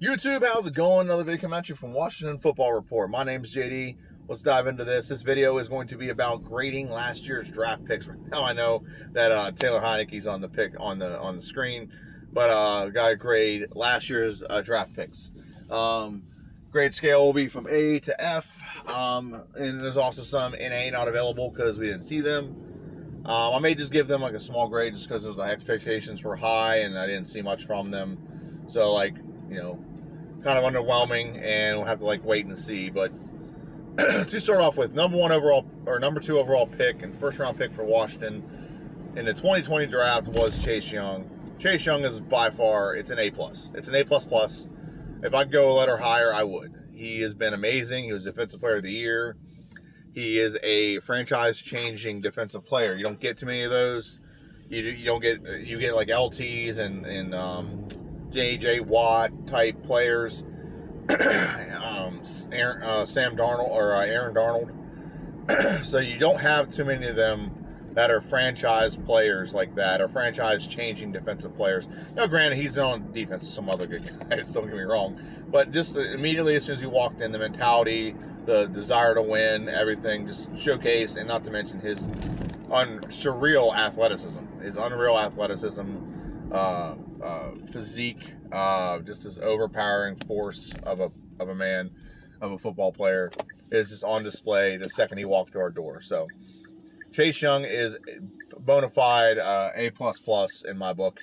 YouTube, how's it going? Another video coming at you from Washington Football Report. My name's JD. Let's dive into this. This video is going to be about grading last year's draft picks. Right now, I know that Taylor Heineke's on the pick on the screen, but gotta grade last year's draft picks. Grade scale will be from A to F, and there's also some NA not available because we didn't see them. I may just give them like a small grade just because the expectations were high and I didn't see much from them. So kind of underwhelming, and we'll have to wait and see. But to start off with, number two overall pick and first round pick for Washington in the 2020 draft was Chase Young. Chase Young is by far, it's an A+. It's an A++. If I could go a letter higher, I would. He has been amazing. He was Defensive Player of the Year. He is a franchise-changing defensive player. You don't get too many of those. You get like LTs and J.J. Watt type players, Aaron Darnold. So you don't have too many of them that are franchise players like that, or franchise-changing defensive players. Now, granted, he's on defense with some other good guys, don't get me wrong. But just immediately as soon as he walked in, the mentality, the desire to win, everything just showcased, and not to mention his surreal athleticism. His unreal athleticism, physique, just this overpowering force of a man, of a football player, is just on display the second he walked through our door. So Chase Young is bona fide A++ in my book.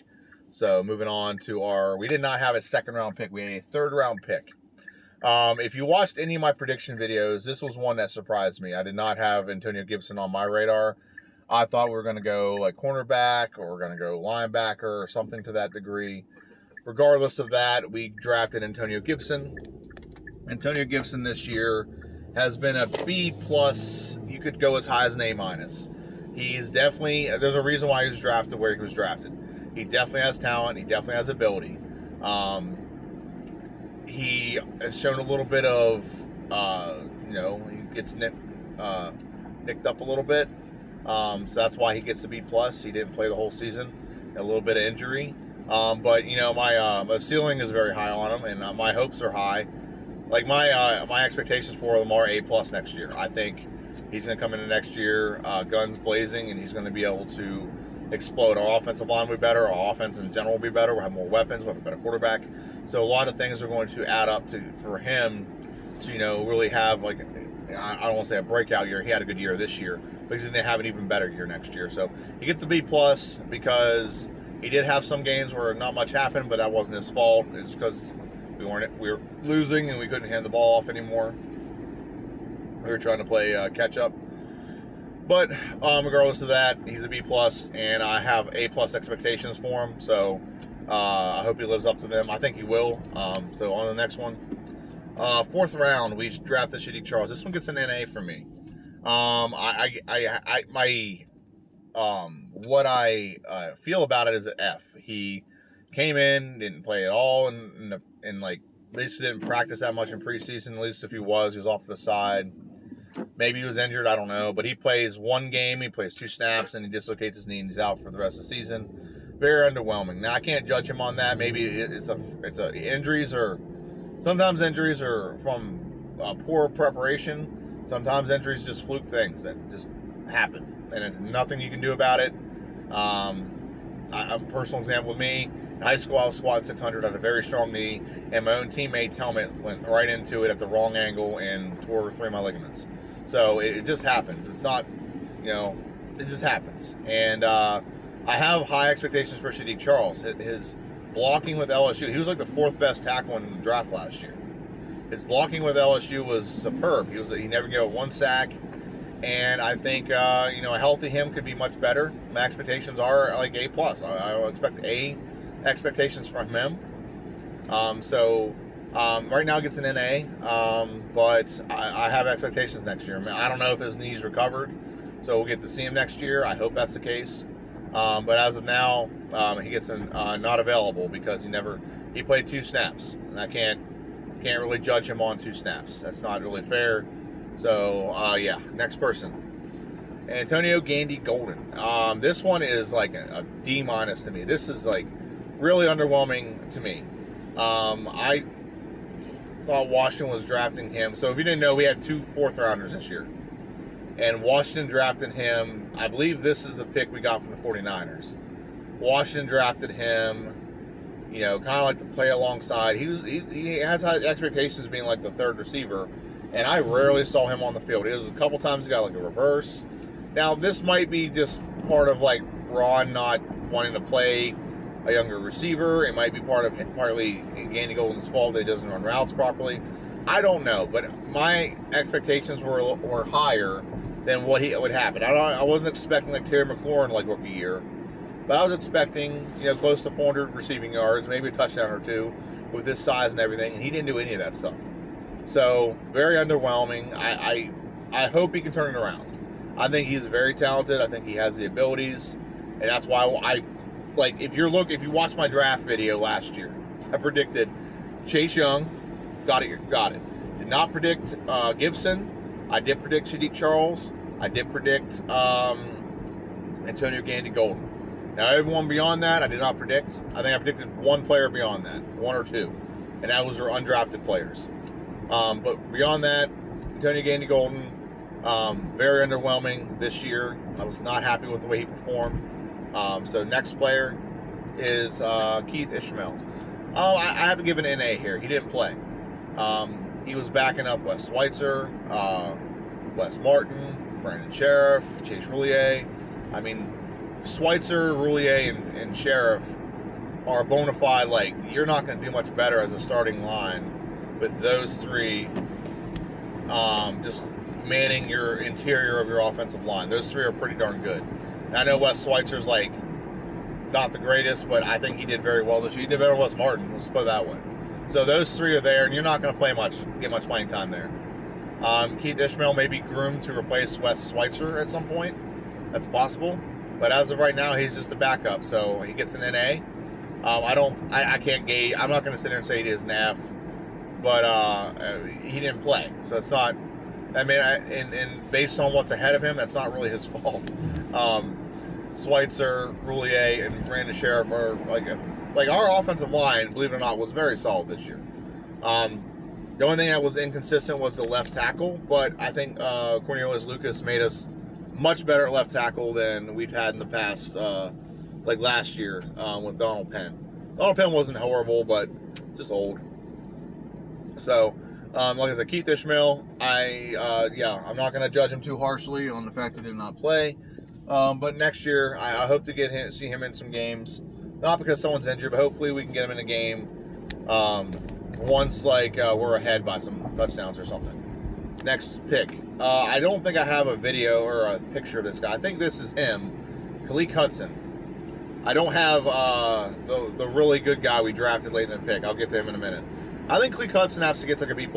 So moving on to we did not have a second round pick. We had a third round pick. If you watched any of my prediction videos, this was one that surprised me. I did not have Antonio Gibson on my radar. I thought we were going to go like cornerback, or we're going to go linebacker or something to that degree. Regardless of that, we drafted Antonio Gibson. Antonio Gibson this year has been a B+. You could go as high as an A-. He's definitely, there's a reason why he was drafted where he was drafted. He definitely has talent. He definitely has ability. He has shown a little bit of, he gets nicked up a little bit. So that's why he gets the B+. He didn't play the whole season. A little bit of injury. But my ceiling is very high on him, and my hopes are high. Like my expectations for him are A+ next year. I think he's going to come into next year guns blazing, and he's going to be able to explode. Our offensive line will be better. Our offense in general will be better. We'll have more weapons. We'll have a better quarterback. So a lot of things are going to add up for him to really have, like, I don't want to say a breakout year. He had a good year this year, but he's going to have an even better year next year. So he gets a B+ because he did have some games where not much happened, but that wasn't his fault. It's because we were losing and we couldn't hand the ball off anymore. We were trying to play catch up. But regardless of that, he's a B+, and I have A+ expectations for him. So I hope he lives up to them. I think he will. So on the next one, fourth round, we drafted Saahdiq Charles. This one gets an NA for me. What I feel about it is an F. He came in, didn't play at all, and at least didn't practice that much in preseason. At least if he was off to the side. Maybe he was injured, I don't know. But he plays one game, he plays 2 snaps, and he dislocates his knee, and he's out for the rest of the season. Very underwhelming. Now I can't judge him on that. Maybe sometimes injuries are from poor preparation. Sometimes injuries just fluke things that just happen, and it's nothing you can do about it. A personal example with me, in high school I was squatting 600 on a very strong knee, and my own teammate's helmet went right into it at the wrong angle and tore 3 of my ligaments. So it just happens. It's not, it just happens. And I have high expectations for Saahdiq Charles. His blocking with LSU, he was like the 4th best tackle in the draft last year. His blocking with LSU was superb. He never gave up 1 sack. And I think, a healthy him could be much better. My expectations are like A+. I expect A expectations from him. Right now it gets an NA, but I have expectations next year. I don't know if his knee's recovered, so we'll get to see him next year. I hope that's the case. But as of now, he gets not available because he played 2 snaps, and I can't really judge him on 2 snaps. That's not really fair. So, next person. Antonio Gandy Golden. This one is like a D- to me. This is like really underwhelming to me. thought Washington was drafting him. So if you didn't know, we had 2 4th-rounders this year. And Washington drafted him. I believe this is the pick we got from the 49ers. Washington drafted him, kind of like to play alongside. He has high expectations being like the 3rd receiver, and I rarely saw him on the field. It was a couple times he got like a reverse. Now, this might be just part of like Ron not wanting to play a younger receiver. It might be partly Gandy Golden's fault that he doesn't run routes properly. I don't know, but my expectations were higher than what would happen. I wasn't expecting like Terry McLaurin like rookie year, but I was expecting close to 400 receiving yards, maybe a touchdown or 2 with his size and everything, and he didn't do any of that stuff. So very underwhelming. I hope he can turn it around. I think he's very talented. I think he has the abilities, and that's why if you watch my draft video last year, I predicted Chase Young, got it. Did not predict Gibson. I did predict Shadiq Charles. I did predict Antonio Gandy Golden. Now, everyone beyond that, I did not predict. I think I predicted one player beyond that, 1 or 2, and that was their undrafted players. But beyond that, Antonio Gandy Golden, very underwhelming this year. I was not happy with the way he performed. So next player is Keith Ishmael. I have to give an NA here. He didn't play. He was backing up Wes Schweitzer, Wes Martin, Brandon Sheriff, Chase Roulier. I mean, Schweitzer, Roulier, and Sheriff are bona fide. Like, you're not going to do much better as a starting line with those 3 just manning your interior of your offensive line. Those 3 are pretty darn good. And I know Wes Schweitzer's like not the greatest, but I think he did very well this year. He did better than Wes Martin. Let's put it that way. So those 3 are there, and you're not going to get much playing time there. Keith Ishmael may be groomed to replace Wes Schweitzer at some point. That's possible. But as of right now, he's just a backup, so he gets an NA. I can't gauge. I'm not going to sit there and say he is an F, but he didn't play, so it's not. I mean, and based on what's ahead of him, that's not really his fault. Schweitzer, Roulier, and Brandon Sheriff are like our offensive line, believe it or not, was very solid this year. The only thing that was inconsistent was the left tackle, but I think Cornelius Lucas made us much better at left tackle than we've had in the past, like last year with Donald Penn. Donald Penn wasn't horrible, but just old. So, like I said, Keith Ishmael, I'm not going to judge him too harshly on the fact he did not play. But next year, I hope to see him in some games. Not because someone's injured, but hopefully we can get him in a game once we're ahead by some touchdowns or something. Next pick. I don't think I have a video or a picture of this guy. I think this is him, Khaleke Hudson. I don't have the really good guy we drafted late in the pick. I'll get to him in a minute. I think Khaleke Hudson actually gets like a B+.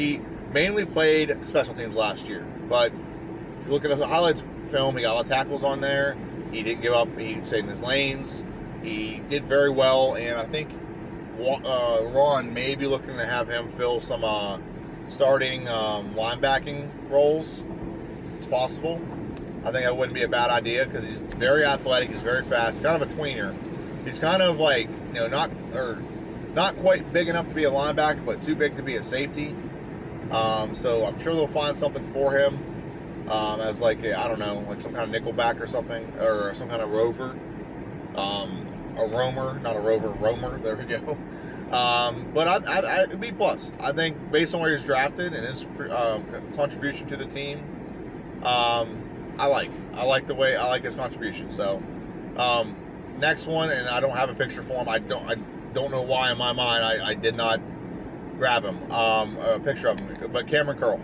He mainly played special teams last year, but if you look at the highlights film, he got a lot of tackles on there. He didn't give up. He stayed in his lanes. He did very well, and I think Ron may be looking to have him fill some starting linebacking roles. It's possible. I think that wouldn't be a bad idea because he's very athletic. He's very fast. Kind of a tweener. He's kind of like, not quite big enough to be a linebacker, but too big to be a safety. So I'm sure they'll find something for him as like some kind of nickelback or something, or some kind of rover. A roamer, not a rover, roamer. There we go. But it'd be plus. I think based on where he's drafted and his contribution to the team, I like his contribution. So next one, and I don't have a picture for him. I don't know why in my mind I did not grab him, a picture of him. But Cameron Curl.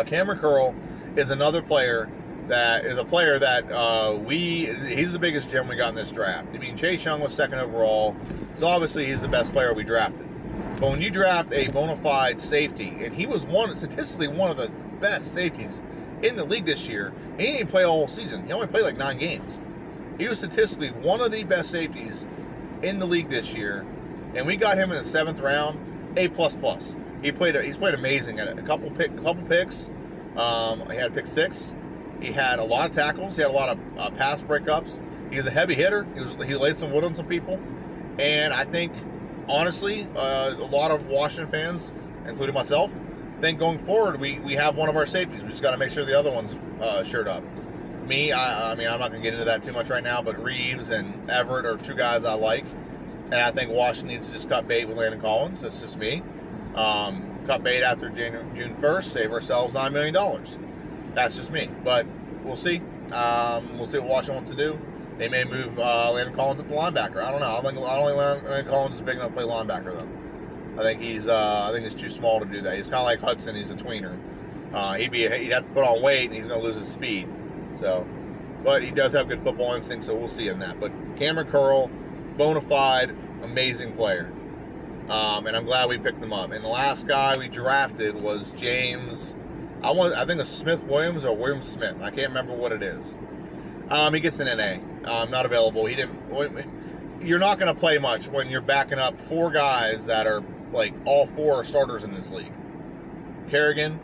Cameron Curl is another player that he's the biggest gem we got in this draft. I mean, Chase Young was second overall, so obviously he's the best player we drafted. But when you draft a bona fide safety, and he was statistically one of the best safeties in the league this year, and he didn't play all whole season. He only played like 9 games. He was statistically one of the best safeties in the league this year, and we got him in the 7th round, A++. He's played amazing at it. A couple picks. He had a pick 6. He had a lot of tackles. He had a lot of pass breakups. He was a heavy hitter. He laid some wood on some people, and I think honestly, a lot of Washington fans, including myself, think going forward we have one of our safeties. We just got to make sure the other one's shirt up. Me, I mean, I'm not going to get into that too much right now, but Reeves and Everett are two guys I like. And I think Washington needs to just cut bait with Landon Collins. That's just me. Cut bait after June 1st, save ourselves $9 million. That's just me. But we'll see. We'll see what Washington wants to do. They may move Landon Collins up to linebacker. I don't know. I don't think Landon Collins is big enough to play linebacker, though. I think he's too small to do that. He's kind of like Hudson. He's a tweener. He'd have to put on weight, and he's going to lose his speed. So, but he does have good football instinct, so we'll see in that. But Cameron Curl, bona fide, amazing player. And I'm glad we picked him up. And the last guy we drafted was James, I think it's Smith Williams or William Smith. I can't remember what it is. He gets an NA. Not available. You're not going to play much when you're backing up four guys that are like all four are starters in this league. Kerrigan,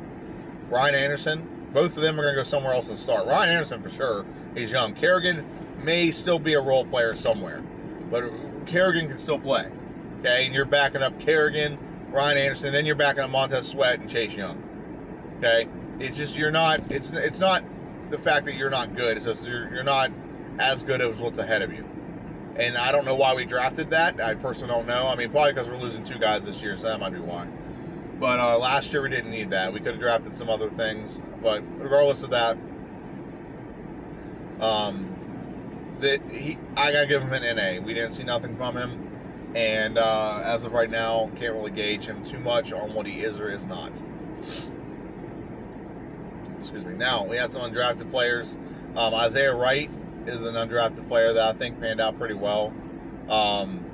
Ryan Anderson, both of them are going to go somewhere else and start. Ryan Anderson for sure. He's young. Kerrigan may still be a role player somewhere, but Kerrigan can still play. Okay, and you're backing up Kerrigan, Ryan Anderson, and then you're backing up Montez Sweat and Chase Young. Okay, it's just you're not. It's not the fact that you're not good. It's just you're not as good as what's ahead of you. And I don't know why we drafted that. I personally don't know. I mean, probably because we're losing two guys this year, so that might be why. But last year we didn't need that. We could have drafted some other things. But regardless of that, I gotta give him an NA. We didn't see nothing from him. And as of right now, can't really gauge him too much on what he is or is not. Excuse me. Now, we had some undrafted players. Isaiah Wright is an undrafted player that I think panned out pretty well. I'm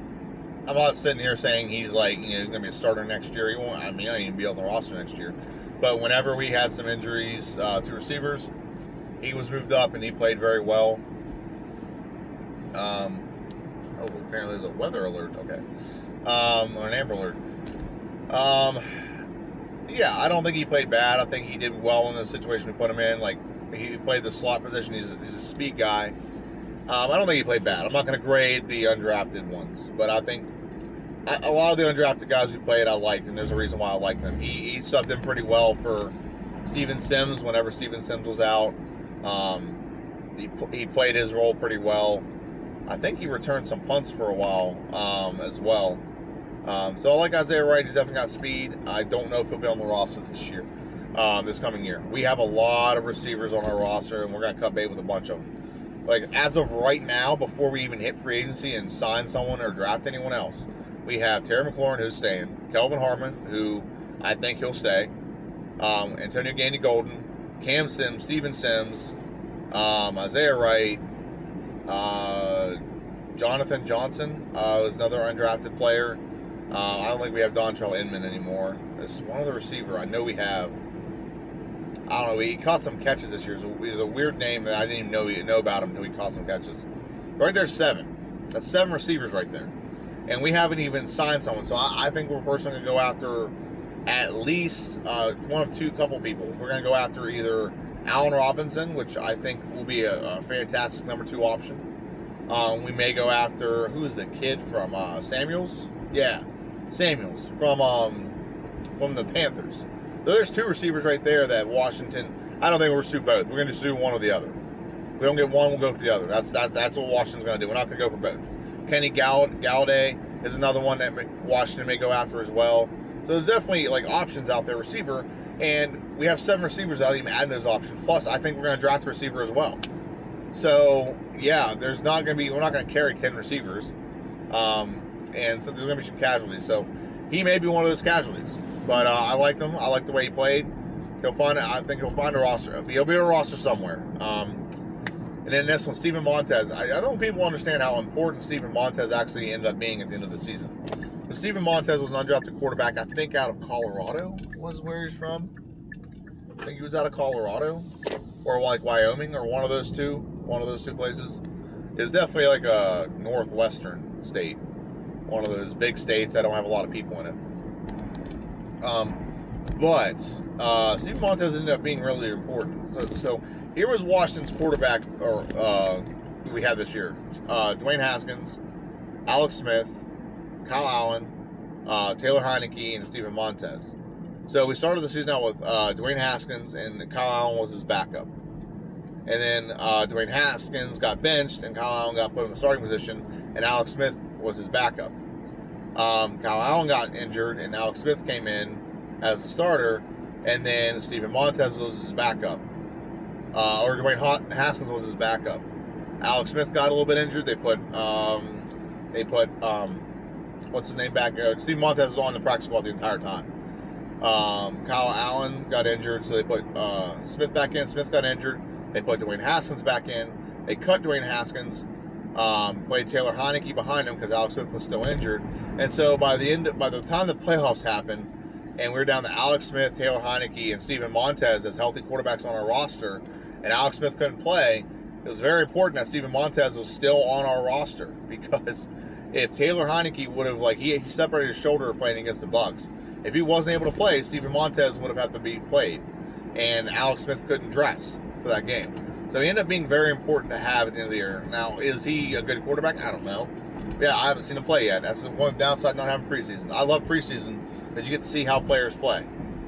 not sitting here saying he's like, he's going to be a starter next year. He won't. I mean, I don't even be on the roster next year. But whenever we had some injuries to receivers, he was moved up and he played very well. Apparently there's a weather alert. Okay. Or an amber alert. Yeah, I don't think he played bad. I think he did well in the situation we put him in. Like, he played the slot position. He's a speed guy. I don't think he played bad. I'm not going to grade the undrafted ones, but I think a lot of the undrafted guys we played I liked, and there's a reason why I liked him. He subbed in pretty well for Steven Sims whenever Steven Sims was out. He played his role pretty well. I think he returned some punts for a while as well. So I like Isaiah Wright. He's definitely got speed. I don't know if he'll be on the roster this year, this coming year. We have a lot of receivers on our roster, and we're going to cut bait with a bunch of them. Like, as of right now, before we even hit free agency and sign someone or draft anyone else, we have Terry McLaurin, who's staying, Kelvin Harmon, who I think he'll stay, Antonio Gandy-Golden, Cam Sims, Steven Sims, Isaiah Wright, Jonathan Johnson was another undrafted player. I don't think we have Dontrell Inman anymore. It's one other receiver I know we have. I don't know. He caught some catches this year. It's a weird name that I didn't even know about him until he caught some catches. Right there's 7. That's 7 receivers right there. And we haven't even signed someone. So I think we're personally going to go after at least one of two couple people. We're going to go after either Allen Robinson, which I think will be a fantastic number 2 option. We may go after, who's the kid from Samuels? Yeah, Samuels from the Panthers. So there's 2 receivers right there that Washington, I don't think we'll pursue both. We're going to just do one or the other. If we don't get one, we'll go for the other. That's what Washington's going to do. We're not going to go for both. Kenny Galladay is another one that Washington may go after as well. So there's definitely like options out there, receiver, and we have 7 receivers without even adding those options. Plus, I think we're going to draft a receiver as well. So yeah, we're not going to carry 10 receivers, and so there's going to be some casualties. So he may be one of those casualties. But I liked him. I like the way he played. I think he'll find a roster. He'll be a roster somewhere. And then this one, Steven Montez. I don't think people understand how important Steven Montez actually ended up being at the end of the season. But Steven Montez was an undrafted quarterback, I think out of Colorado was where he's from. I think he was out of Colorado or like Wyoming or one of those two places. It was definitely like a northwestern state. One of those big states that don't have a lot of people in it. But Steven Montez ended up being really important. So here was Washington's quarterback, who we had this year: Dwayne Haskins, Alex Smith, Kyle Allen, Taylor Heineke, and Steven Montez. So we started the season out with Dwayne Haskins, and Kyle Allen was his backup. And then Dwayne Haskins got benched, and Kyle Allen got put in the starting position, and Alex Smith was his backup. Kyle Allen got injured, and Alex Smith came in as the starter, and then Steven Montez was his backup. Or Dwayne Haskins was his backup. Alex Smith got a little bit injured. They put what's his name back? Steven Montez was on the practice squad the entire time. Kyle Allen got injured, so they put Smith back in. Smith got injured. They put Dwayne Haskins back in. They cut Dwayne Haskins. Played Taylor Heineke behind him because Alex Smith was still injured. And so by the time the playoffs happened, and we were down to Alex Smith, Taylor Heineke, and Steven Montez as healthy quarterbacks on our roster, and Alex Smith couldn't play, it was very important that Steven Montez was still on our roster, because if Taylor Heineke would have, he separated his shoulder playing against the Bucs. If he wasn't able to play, Steven Montez would have had to be played, and Alex Smith couldn't dress for that game. So he ended up being very important to have at the end of the year. Now, is he a good quarterback? I don't know. Yeah, I haven't seen him play yet. That's the one downside not having preseason. I love preseason because you get to see how players play.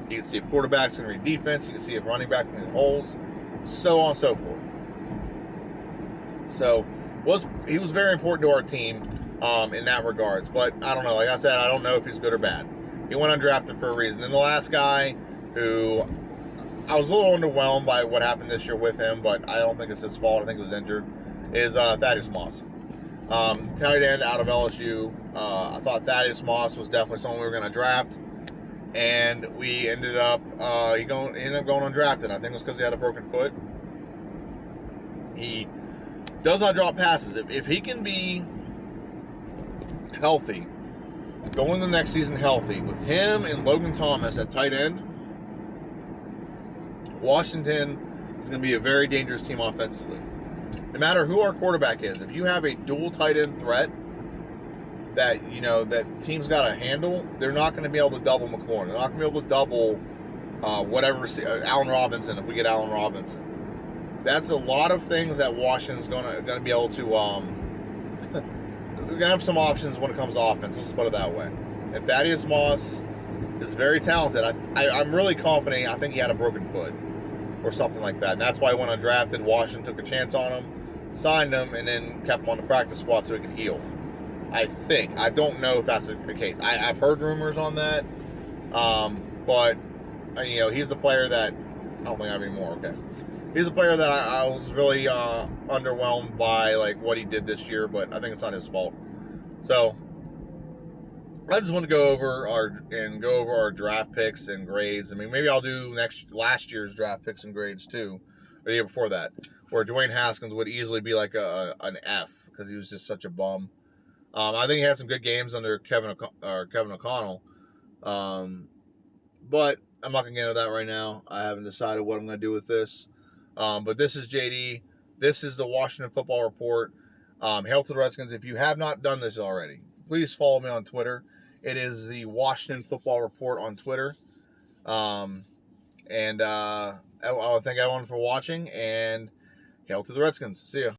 You can see if quarterbacks can read defense. You can see if running backs can hit holes, so on and so forth. So he was very important to our team in that regards. But I don't know. Like I said, I don't know if he's good or bad. He went undrafted for a reason. And the last guy who I was a little underwhelmed by what happened this year with him, but I don't think it's his fault. I think he was injured, is Thaddeus Moss. Tight end out of LSU. I thought Thaddeus Moss was definitely someone we were going to draft, and we ended up he ended up going undrafted. I think it was because he had a broken foot. He does not drop passes. If he can be healthy, going the next season healthy, with him and Logan Thomas at tight end, Washington is going to be a very dangerous team offensively. No matter who our quarterback is, if you have a dual tight end threat that that team's got to handle, they're not going to be able to double McLaurin. They're not going to be able to double Allen Robinson if we get Allen Robinson. That's a lot of things that Washington's going to be able to. We're going to have some options when it comes to offense. Let's put it that way. And Thaddeus Moss is very talented. I'm really confident. I think he had a broken foot or something like that. And that's why he went undrafted. Washington took a chance on him, signed him, and then kept him on the practice squad so he could heal. I think. I don't know if that's the case. I've heard rumors on that. But, he's a player that... I don't think I have any more. Okay. He's a player that I was really underwhelmed by, what he did this year, but I think it's not his fault. So, I just want to go over our draft picks and grades. I mean, maybe I'll do last year's draft picks and grades too, or the year before that, where Dwayne Haskins would easily be like an F because he was just such a bum. I think he had some good games under Kevin O'Connell, but I'm not gonna get into that right now. I haven't decided what I'm gonna do with this. But this is JD. This is the Washington Football Report. Hail to the Redskins. If you have not done this already, please follow me on Twitter. It is the Washington Football Report on Twitter. I want to thank everyone for watching, and hail to the Redskins. See ya.